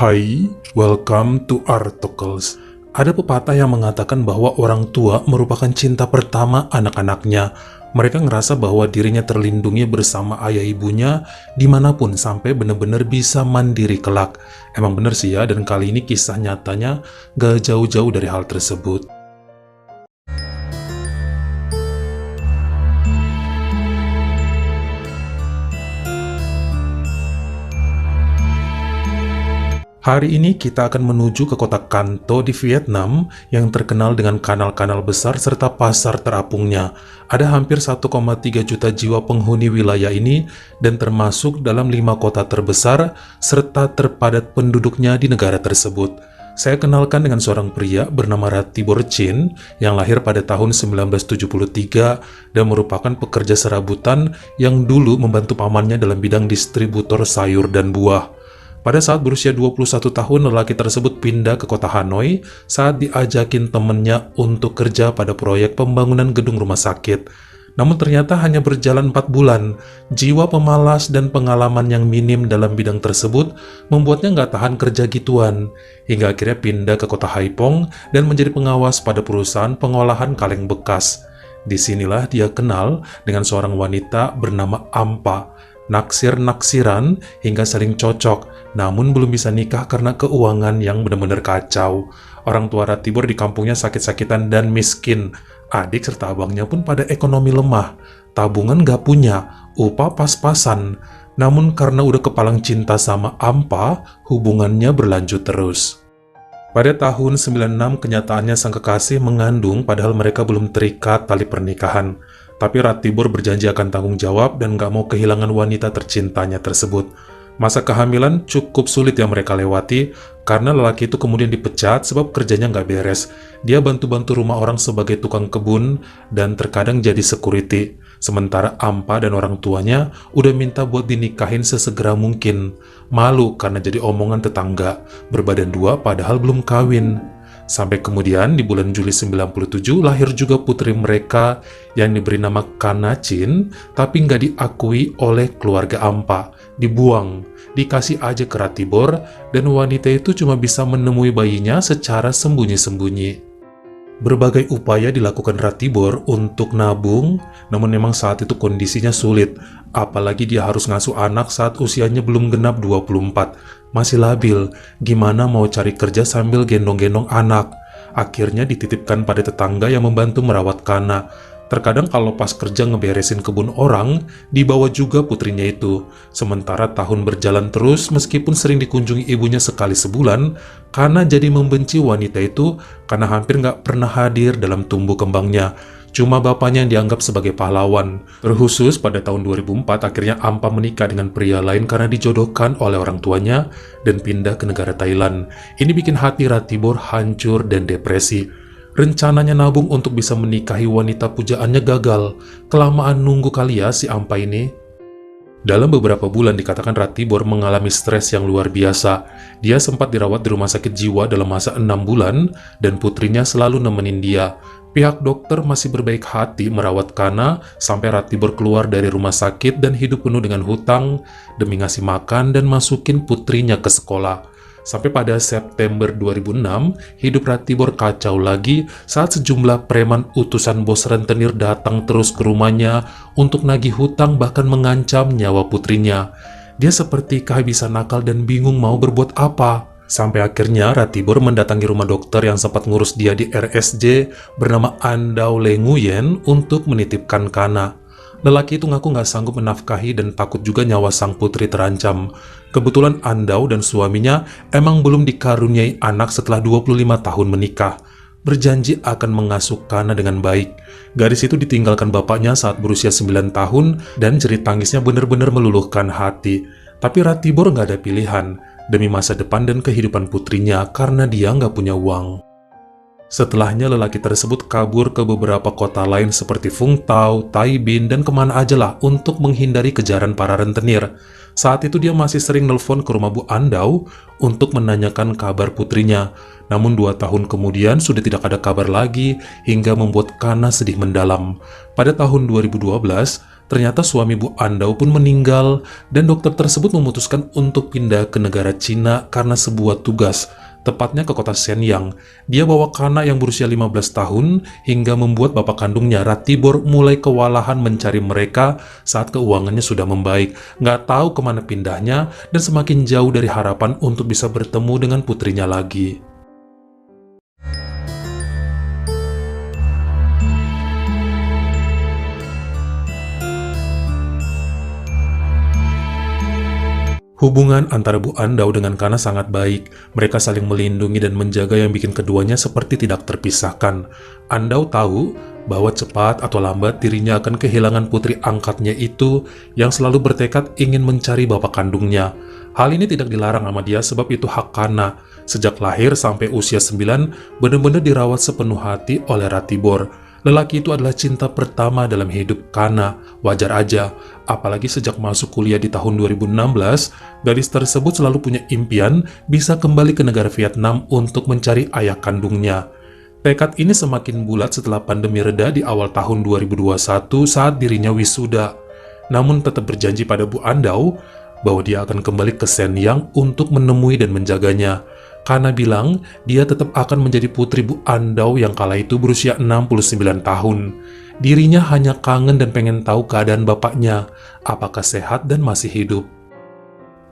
Hai, welcome to Articles. Ada pepatah yang mengatakan bahwa orang tua merupakan cinta pertama anak-anaknya. Mereka ngerasa bahwa dirinya terlindungi bersama ayah ibunya dimanapun sampai benar-benar bisa mandiri kelak. Emang bener sih ya, dan kali ini kisah nyatanya gak jauh-jauh dari hal tersebut. Hari ini kita akan menuju ke kota Kanto di Vietnam yang terkenal dengan kanal-kanal besar serta pasar terapungnya. Ada hampir 1,3 juta jiwa penghuni wilayah ini dan termasuk dalam 5 kota terbesar serta terpadat penduduknya di negara tersebut. Saya kenalkan dengan seorang pria bernama Ratibor Chin yang lahir pada tahun 1973 dan merupakan pekerja serabutan yang dulu membantu pamannya dalam bidang distributor sayur dan buah. Pada saat berusia 21 tahun, lelaki tersebut pindah ke kota Hanoi saat diajakin temennya untuk kerja pada proyek pembangunan gedung rumah sakit. Namun ternyata hanya berjalan 4 bulan, jiwa pemalas dan pengalaman yang minim dalam bidang tersebut membuatnya nggak tahan kerja gituan, hingga akhirnya pindah ke kota Haiphong dan menjadi pengawas pada perusahaan pengolahan kaleng bekas. Disinilah dia kenal dengan seorang wanita bernama Ampa. Naksir-naksiran hingga saling cocok, namun belum bisa nikah karena keuangan yang benar-benar kacau. Orang tua Ratibor di kampungnya sakit-sakitan dan miskin. Adik serta abangnya pun pada ekonomi lemah. Tabungan gak punya, upah pas-pasan. Namun karena udah kepalang cinta sama Ampa, hubungannya berlanjut terus. Pada tahun 96, kenyataannya sang kekasih mengandung padahal mereka belum terikat tali pernikahan. Tapi Ratibor berjanji akan tanggung jawab dan gak mau kehilangan wanita tercintanya tersebut. Masa kehamilan cukup sulit yang mereka lewati karena lelaki itu kemudian dipecat sebab kerjanya gak beres. Dia bantu-bantu rumah orang sebagai tukang kebun dan terkadang jadi security. Sementara Ampa dan orang tuanya udah minta buat dinikahin sesegera mungkin. Malu karena jadi omongan tetangga, berbadan dua padahal belum kawin. Sampai kemudian di bulan Juli 97 lahir juga putri mereka yang diberi nama Kanachin, tapi nggak diakui oleh keluarga Ampa. Dibuang, dikasih aja ke Ratibor, dan wanita itu cuma bisa menemui bayinya secara sembunyi-sembunyi. Berbagai upaya dilakukan Ratibor untuk nabung, namun memang saat itu kondisinya sulit. Apalagi dia harus ngasuh anak saat usianya belum genap 24. Masih labil, gimana mau cari kerja sambil gendong-gendong anak? Akhirnya dititipkan pada tetangga yang membantu merawat Kana. Terkadang kalau pas kerja ngeberesin kebun orang, dibawa juga putrinya itu. Sementara tahun berjalan terus, meskipun sering dikunjungi ibunya sekali sebulan, Kana jadi membenci wanita itu karena hampir nggak pernah hadir dalam tumbuh kembangnya. Cuma bapaknya yang dianggap sebagai pahlawan. Terkhusus pada tahun 2004, akhirnya Ampa menikah dengan pria lain karena dijodohkan oleh orang tuanya dan pindah ke negara Thailand. Ini bikin hati Ratibor hancur dan depresi. Rencananya nabung untuk bisa menikahi wanita pujaannya gagal. Kelamaan nunggu kali ya si Ampa ini. Dalam beberapa bulan dikatakan Ratibor mengalami stres yang luar biasa. Dia sempat dirawat di rumah sakit jiwa dalam masa 6 bulan dan putrinya selalu nemenin dia. Pihak dokter masih berbaik hati merawat Kana sampai Ratibor keluar dari rumah sakit dan hidup penuh dengan hutang demi ngasih makan dan masukin putrinya ke sekolah. Sampai pada September 2006, hidup Ratibor kacau lagi saat sejumlah preman utusan bos rentenir datang terus ke rumahnya untuk nagih hutang bahkan mengancam nyawa putrinya. Dia seperti kehabisan akal dan bingung mau berbuat apa. Sampai akhirnya Ratibor mendatangi rumah dokter yang sempat ngurus dia di RSJ bernama Andau Le Nguyen untuk menitipkan Kana. Lelaki itu ngaku nggak sanggup menafkahi dan takut juga nyawa sang putri terancam. Kebetulan Andau dan suaminya emang belum dikaruniai anak setelah 25 tahun menikah. Berjanji akan mengasuh Kana dengan baik. Gadis itu ditinggalkan bapaknya saat berusia 9 tahun dan jerit tangisnya benar-benar meluluhkan hati. Tapi Ratibor nggak ada pilihan demi masa depan dan kehidupan putrinya karena dia nggak punya uang. Setelahnya lelaki tersebut kabur ke beberapa kota lain seperti Vung Tau, Tai Binh, dan kemana aja lah untuk menghindari kejaran para rentenir. Saat itu dia masih sering nelpon ke rumah Bu Andau untuk menanyakan kabar putrinya. Namun 2 tahun kemudian sudah tidak ada kabar lagi hingga membuat Kana sedih mendalam. Pada tahun 2012, ternyata suami Bu Andau pun meninggal dan dokter tersebut memutuskan untuk pindah ke negara Cina karena sebuah tugas, tepatnya ke kota Shenyang. Dia bawa Kana yang berusia 15 tahun hingga membuat bapak kandungnya Ratibor mulai kewalahan mencari mereka saat keuangannya sudah membaik. Nggak tahu kemana pindahnya dan semakin jauh dari harapan untuk bisa bertemu dengan putrinya lagi. Hubungan antara Bu Andau dengan Kana sangat baik. Mereka saling melindungi dan menjaga yang bikin keduanya seperti tidak terpisahkan. Andau tahu bahwa cepat atau lambat dirinya akan kehilangan putri angkatnya itu yang selalu bertekad ingin mencari bapak kandungnya. Hal ini tidak dilarang sama dia sebab itu hak Kana. Sejak lahir sampai usia 9, benar-benar dirawat sepenuh hati oleh Ratibor. Lelaki itu adalah cinta pertama dalam hidup Kana. Wajar aja, apalagi sejak masuk kuliah di tahun 2016, gadis tersebut selalu punya impian bisa kembali ke negara Vietnam untuk mencari ayah kandungnya. Tekad ini semakin bulat setelah pandemi reda di awal tahun 2021 saat dirinya wisuda. Namun tetap berjanji pada Bu Andau bahwa dia akan kembali ke Shenyang untuk menemui dan menjaganya. Kana bilang dia tetap akan menjadi putri Bu Andau yang kala itu berusia 69 tahun. Dirinya hanya kangen dan pengen tahu keadaan bapaknya, apakah sehat dan masih hidup.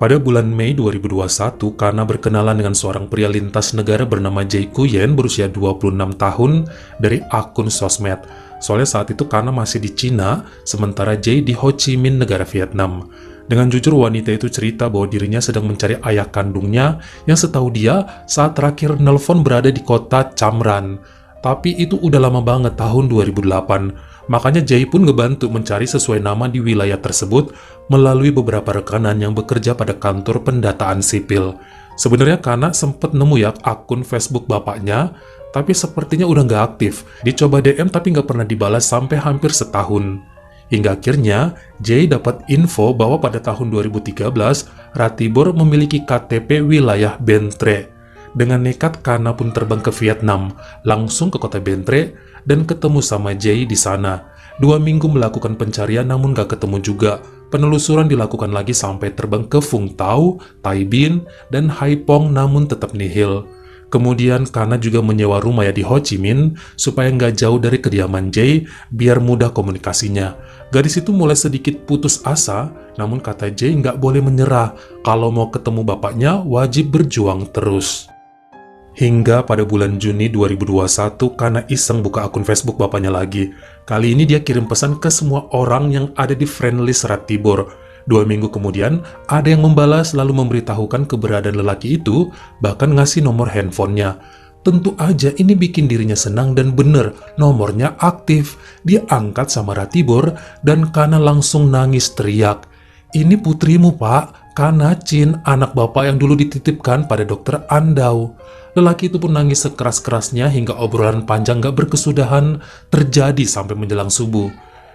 Pada bulan Mei 2021, Kana berkenalan dengan seorang pria lintas negara bernama Jay Kuyen berusia 26 tahun dari akun sosmed. Soalnya saat itu Kana masih di Cina, sementara Jay di Ho Chi Minh, negara Vietnam. Dengan jujur wanita itu cerita bahwa dirinya sedang mencari ayah kandungnya yang setahu dia saat terakhir nelpon berada di kota Cam Ranh. Tapi itu udah lama banget, tahun 2008. Makanya Jay pun ngebantu mencari sesuai nama di wilayah tersebut melalui beberapa rekanan yang bekerja pada kantor pendataan sipil. Sebenarnya Kana sempat nemu ya akun Facebook bapaknya, tapi sepertinya udah nggak aktif. Dicoba DM tapi nggak pernah dibalas sampai hampir setahun. Hingga akhirnya, Jay dapat info bahwa pada tahun 2013, Ratibor memiliki KTP wilayah Bến Tre. Dengan nekat, Kana pun terbang ke Vietnam, langsung ke kota Bến Tre, dan ketemu sama Jay di sana. 2 minggu melakukan pencarian namun gak ketemu juga. Penelusuran dilakukan lagi sampai terbang ke Vung Tau, Tai Binh, dan Hai Phong namun tetap nihil. Kemudian Kana juga menyewa rumah ya di Ho Chi Minh supaya nggak jauh dari kediaman Jay biar mudah komunikasinya. Gadis itu mulai sedikit putus asa, namun kata Jay nggak boleh menyerah. Kalau mau ketemu bapaknya wajib berjuang terus. Hingga pada bulan Juni 2021, Kana iseng buka akun Facebook bapaknya lagi. Kali ini dia kirim pesan ke semua orang yang ada di friendlist Ratibor. 2 minggu kemudian, ada yang membalas lalu memberitahukan keberadaan lelaki itu, bahkan ngasih nomor handphonenya. Tentu aja ini bikin dirinya senang dan bener, nomornya aktif. Dia angkat sama Ratibor dan Kana langsung nangis teriak. "Ini putrimu, Pak, Kana Chin, anak bapak yang dulu dititipkan pada dokter Andau." Lelaki itu pun nangis sekeras-kerasnya hingga obrolan panjang gak berkesudahan terjadi sampai menjelang subuh.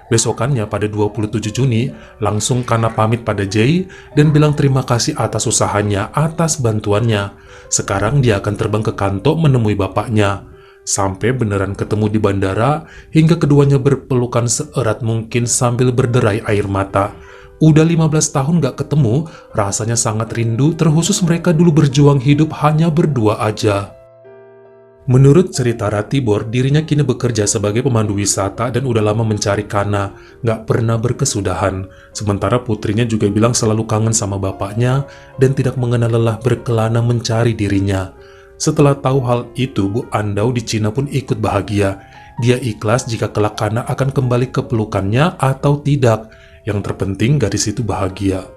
Besokannya pada 27 Juni, langsung Kana pamit pada Jay dan bilang terima kasih atas usahanya, atas bantuannya. Sekarang dia akan terbang ke Kanto menemui bapaknya. Sampai beneran ketemu di bandara, hingga keduanya berpelukan seerat mungkin sambil berderai air mata. Udah 15 tahun gak ketemu, rasanya sangat rindu, terkhusus mereka dulu berjuang hidup hanya berdua aja. Menurut cerita Ratibor, dirinya kini bekerja sebagai pemandu wisata dan udah lama mencari Kana, nggak pernah berkesudahan. Sementara putrinya juga bilang selalu kangen sama bapaknya dan tidak mengenal lelah berkelana mencari dirinya. Setelah tahu hal itu, Bu Andau di Cina pun ikut bahagia. Dia ikhlas jika kelak Kana akan kembali ke pelukannya atau tidak. Yang terpenting gadis itu bahagia.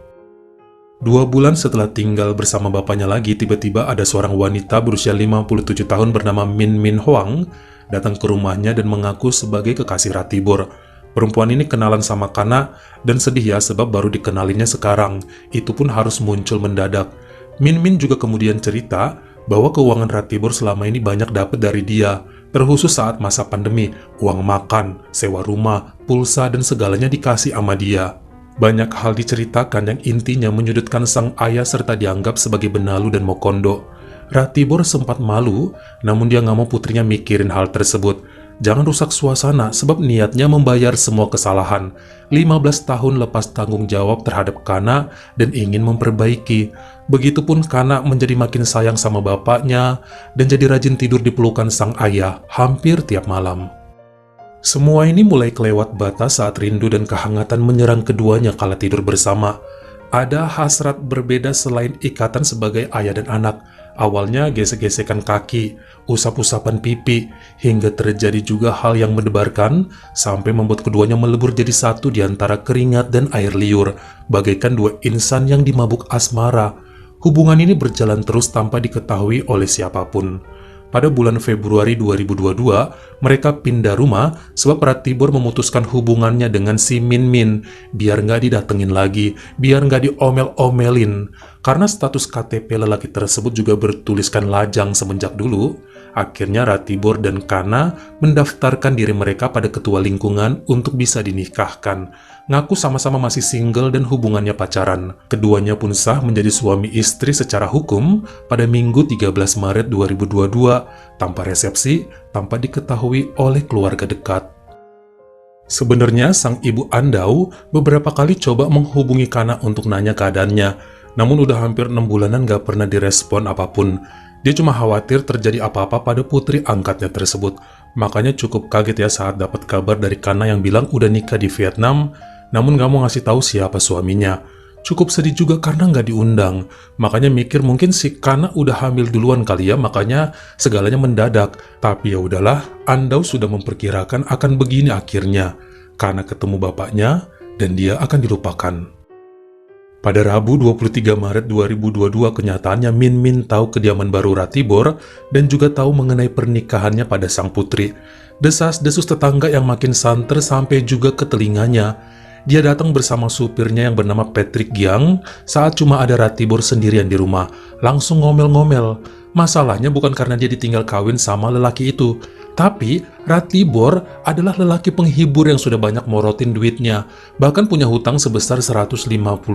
2 bulan setelah tinggal bersama bapaknya lagi, tiba-tiba ada seorang wanita berusia 57 tahun bernama Min Min Hoang datang ke rumahnya dan mengaku sebagai kekasih Ratibor. Perempuan ini kenalan sama Kana dan sedih ya sebab baru dikenalinya sekarang. Itu pun harus muncul mendadak. Min Min juga kemudian cerita bahwa keuangan Ratibor selama ini banyak dapat dari dia, terkhusus saat masa pandemi, uang makan, sewa rumah, pulsa dan segalanya dikasih sama dia. Banyak hal diceritakan yang intinya menyudutkan sang ayah serta dianggap sebagai benalu dan mokondo. Ratibor sempat malu, namun dia nggak mau putrinya mikirin hal tersebut. Jangan rusak suasana sebab niatnya membayar semua kesalahan. 15 tahun lepas tanggung jawab terhadap Kana dan ingin memperbaiki. Begitupun Kana menjadi makin sayang sama bapaknya dan jadi rajin tidur di pelukan sang ayah hampir tiap malam. Semua ini mulai kelewat batas saat rindu dan kehangatan menyerang keduanya kala tidur bersama. Ada hasrat berbeda selain ikatan sebagai ayah dan anak. Awalnya gesek-gesekan kaki, usap-usapan pipi, hingga terjadi juga hal yang mendebarkan sampai membuat keduanya melebur jadi satu di antara keringat dan air liur, bagaikan dua insan yang dimabuk asmara. Hubungan ini berjalan terus tanpa diketahui oleh siapapun. Pada bulan Februari 2022, mereka pindah rumah sebab Ratibor memutuskan hubungannya dengan si Min Min, biar nggak didatengin lagi, biar nggak diomel-omelin. Karena status KTP lelaki tersebut juga bertuliskan lajang semenjak dulu, akhirnya Ratibor dan Kana mendaftarkan diri mereka pada ketua lingkungan untuk bisa dinikahkan. Ngaku sama-sama masih single dan hubungannya pacaran. Keduanya pun sah menjadi suami istri secara hukum pada Minggu 13 Maret 2022 tanpa resepsi, tanpa diketahui oleh keluarga dekat. Sebenarnya sang ibu Andau beberapa kali coba menghubungi Kana untuk nanya keadaannya, namun udah hampir 6 bulanan gak pernah direspon apapun. Dia cuma khawatir terjadi apa-apa pada putri angkatnya tersebut. Makanya cukup kaget ya saat dapat kabar dari Kana yang bilang udah nikah di Vietnam, namun gak mau ngasih tahu siapa suaminya. Cukup sedih juga karena gak diundang. Makanya mikir mungkin si Kana udah hamil duluan kali ya, makanya segalanya mendadak. Tapi ya udahlah, Andau sudah memperkirakan akan begini akhirnya. Kana ketemu bapaknya dan dia akan dilupakan. Pada Rabu 23 Maret 2022, kenyataannya Min Min tahu kediaman baru Ratibor dan juga tahu mengenai pernikahannya pada sang putri. Desas-desus tetangga yang makin santer sampai juga ke telinganya. Dia datang bersama supirnya yang bernama Patrick Giang saat cuma ada Ratibor sendirian di rumah. Langsung ngomel-ngomel. Masalahnya bukan karena dia ditinggal kawin sama lelaki itu, tapi Ratibor adalah lelaki penghibur yang sudah banyak morotin duitnya, bahkan punya hutang sebesar 150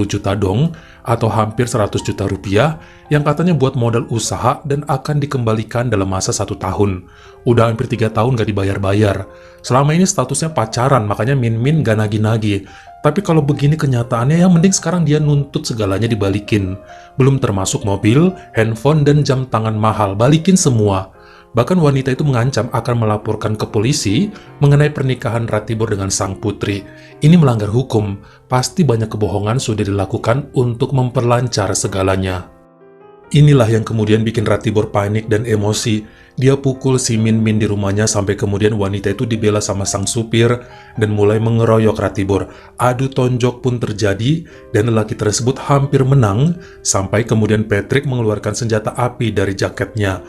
juta dong, atau hampir 100 juta rupiah, yang katanya buat modal usaha dan akan dikembalikan dalam masa 1 tahun. Udah hampir 3 tahun gak dibayar-bayar. Selama ini statusnya pacaran, makanya Min Min gak nagih-nagih. Tapi kalau begini kenyataannya, ya mending sekarang dia nuntut segalanya dibalikin. Belum termasuk mobil, handphone, dan jam tangan mahal, balikin semua. Bahkan wanita itu mengancam akan melaporkan ke polisi mengenai pernikahan Ratibor dengan sang putri. Ini melanggar hukum, pasti banyak kebohongan sudah dilakukan untuk memperlancar segalanya. Inilah yang kemudian bikin Ratibor panik dan emosi. Dia pukul si Min Min di rumahnya sampai kemudian wanita itu dibela sama sang supir dan mulai mengeroyok Ratibor. Adu tonjok pun terjadi dan lelaki tersebut hampir menang sampai kemudian Patrick mengeluarkan senjata api dari jaketnya,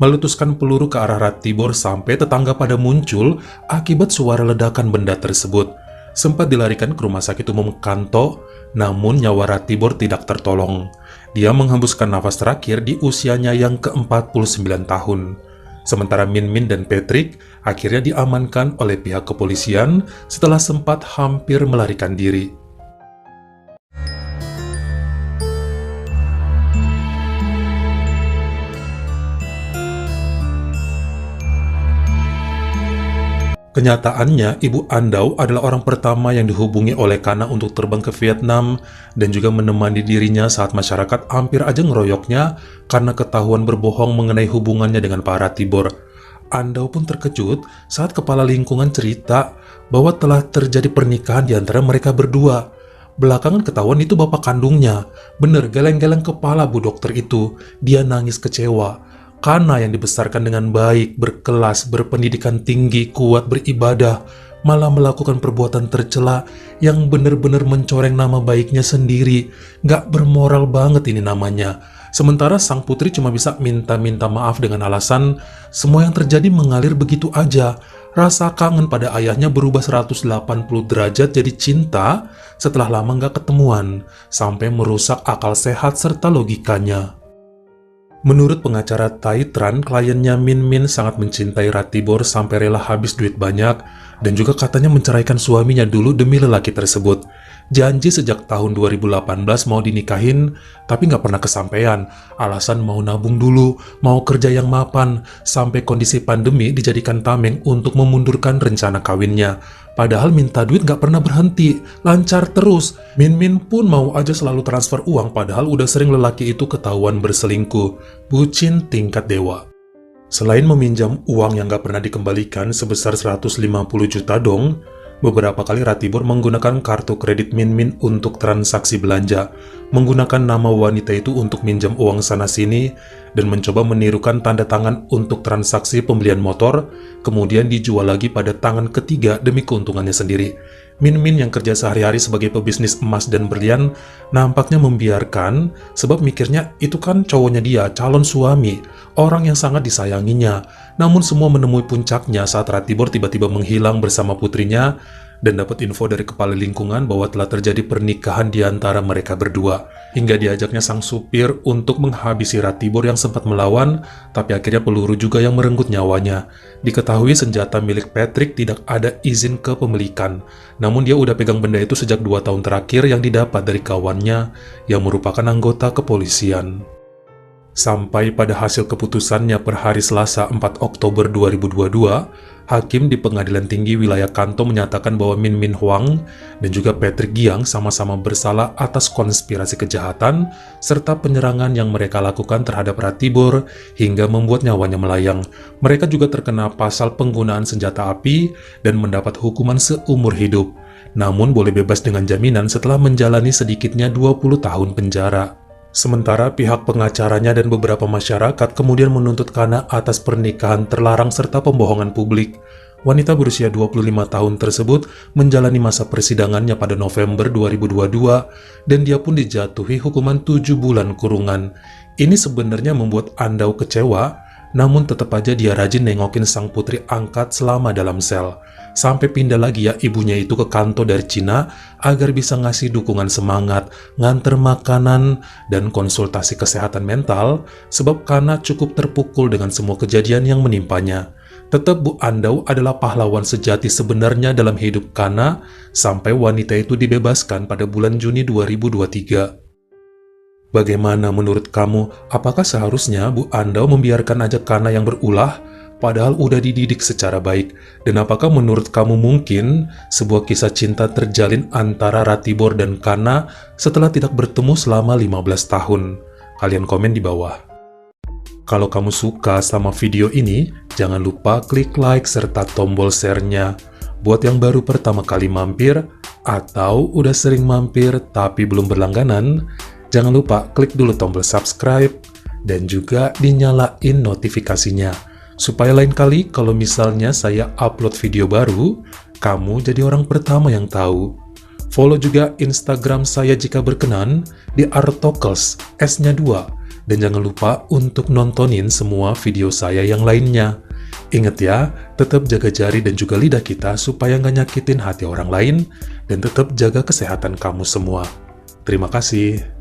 meletuskan peluru ke arah Ratibor sampai tetangga pada muncul akibat suara ledakan benda tersebut. Sempat dilarikan ke rumah sakit umum Kanto, namun nyawa Ratibor tidak tertolong. Dia menghembuskan nafas terakhir di usianya yang ke-49 tahun. Sementara Min Min dan Patrick akhirnya diamankan oleh pihak kepolisian setelah sempat hampir melarikan diri. Kenyataannya, Ibu Andau adalah orang pertama yang dihubungi oleh Kana untuk terbang ke Vietnam dan juga menemani dirinya saat masyarakat hampir aja ngeroyoknya karena ketahuan berbohong mengenai hubungannya dengan Pak Ratibor. Andau pun terkejut saat kepala lingkungan cerita bahwa telah terjadi pernikahan di antara mereka berdua. Belakangan ketahuan itu bapak kandungnya. Bener, geleng-geleng kepala bu dokter itu. Dia nangis kecewa. Kana yang dibesarkan dengan baik, berkelas, berpendidikan tinggi, kuat, beribadah, malah melakukan perbuatan tercela yang benar-benar mencoreng nama baiknya sendiri. Gak bermoral banget ini namanya. Sementara sang putri cuma bisa minta-minta maaf dengan alasan semua yang terjadi mengalir begitu aja. Rasa kangen pada ayahnya berubah 180 derajat jadi cinta setelah lama gak ketemuan, sampai merusak akal sehat serta logikanya. Menurut pengacara Tai Tran, kliennya Min Min sangat mencintai Ratibor sampai rela habis duit banyak dan juga katanya menceraikan suaminya dulu demi lelaki tersebut. Janji sejak tahun 2018 mau dinikahin, tapi nggak pernah kesampaian. Alasan mau nabung dulu, mau kerja yang mapan, sampai kondisi pandemi dijadikan tameng untuk memundurkan rencana kawinnya. Padahal minta duit nggak pernah berhenti, lancar terus. Min Min pun mau aja selalu transfer uang, padahal udah sering lelaki itu ketahuan berselingkuh. Bucin tingkat dewa. Selain meminjam uang yang nggak pernah dikembalikan sebesar 150 juta dong, beberapa kali Ratibor menggunakan kartu kredit Min Min untuk transaksi belanja, menggunakan nama wanita itu untuk minjam uang sana-sini, dan mencoba menirukan tanda tangan untuk transaksi pembelian motor, kemudian dijual lagi pada tangan ketiga demi keuntungannya sendiri. Min Min yang kerja sehari-hari sebagai pebisnis emas dan berlian, nampaknya membiarkan, sebab mikirnya itu kan cowoknya dia, calon suami, orang yang sangat disayanginya. Namun semua menemui puncaknya saat Ratibor tiba-tiba menghilang bersama putrinya, dan dapat info dari kepala lingkungan bahwa telah terjadi pernikahan di antara mereka berdua. Hingga diajaknya sang supir untuk menghabisi Ratibor yang sempat melawan, tapi akhirnya peluru juga yang merenggut nyawanya. Diketahui senjata milik Patrick tidak ada izin kepemilikan, namun dia udah pegang benda itu sejak 2 tahun terakhir yang didapat dari kawannya yang merupakan anggota kepolisian. Sampai pada hasil keputusannya per hari Selasa 4 Oktober 2022, Hakim di Pengadilan Tinggi Wilayah Kanto menyatakan bahwa Min Min Huang dan juga Patrick Giang sama-sama bersalah atas konspirasi kejahatan serta penyerangan yang mereka lakukan terhadap Ratibor hingga membuat nyawanya melayang. Mereka juga terkena pasal penggunaan senjata api dan mendapat hukuman seumur hidup, namun boleh bebas dengan jaminan setelah menjalani sedikitnya 20 tahun penjara. Sementara pihak pengacaranya dan beberapa masyarakat kemudian menuntut Kana atas pernikahan terlarang serta pembohongan publik. Wanita berusia 25 tahun tersebut menjalani masa persidangannya pada November 2022 dan dia pun dijatuhi hukuman 7 bulan kurungan. Ini sebenarnya membuat Andau kecewa, namun tetap aja dia rajin nengokin sang putri angkat selama dalam sel. Sampai pindah lagi ya ibunya itu ke Kanto dari Cina agar bisa ngasih dukungan semangat, nganter makanan, dan konsultasi kesehatan mental, sebab Kana cukup terpukul dengan semua kejadian yang menimpanya. Tetap Bu Andau adalah pahlawan sejati sebenarnya dalam hidup Kana, sampai wanita itu dibebaskan pada bulan Juni 2023. Bagaimana menurut kamu? Apakah seharusnya Bu Andau membiarkan aja Kana yang berulah, padahal udah dididik secara baik? Dan apakah menurut kamu mungkin sebuah kisah cinta terjalin antara Ratibor dan Kana setelah tidak bertemu selama 15 tahun? Kalian komen di bawah. Kalau kamu suka sama video ini, jangan lupa klik like serta tombol share-nya. Buat yang baru pertama kali mampir, atau udah sering mampir tapi belum berlangganan, jangan lupa klik dulu tombol subscribe dan juga dinyalain notifikasinya, supaya lain kali kalau misalnya saya upload video baru, kamu jadi orang pertama yang tahu. Follow juga Instagram saya jika berkenan di @artokels, S-nya 2. Dan jangan lupa untuk nontonin semua video saya yang lainnya. Ingat ya, tetap jaga jari dan juga lidah kita supaya nggak nyakitin hati orang lain, dan tetap jaga kesehatan kamu semua. Terima kasih.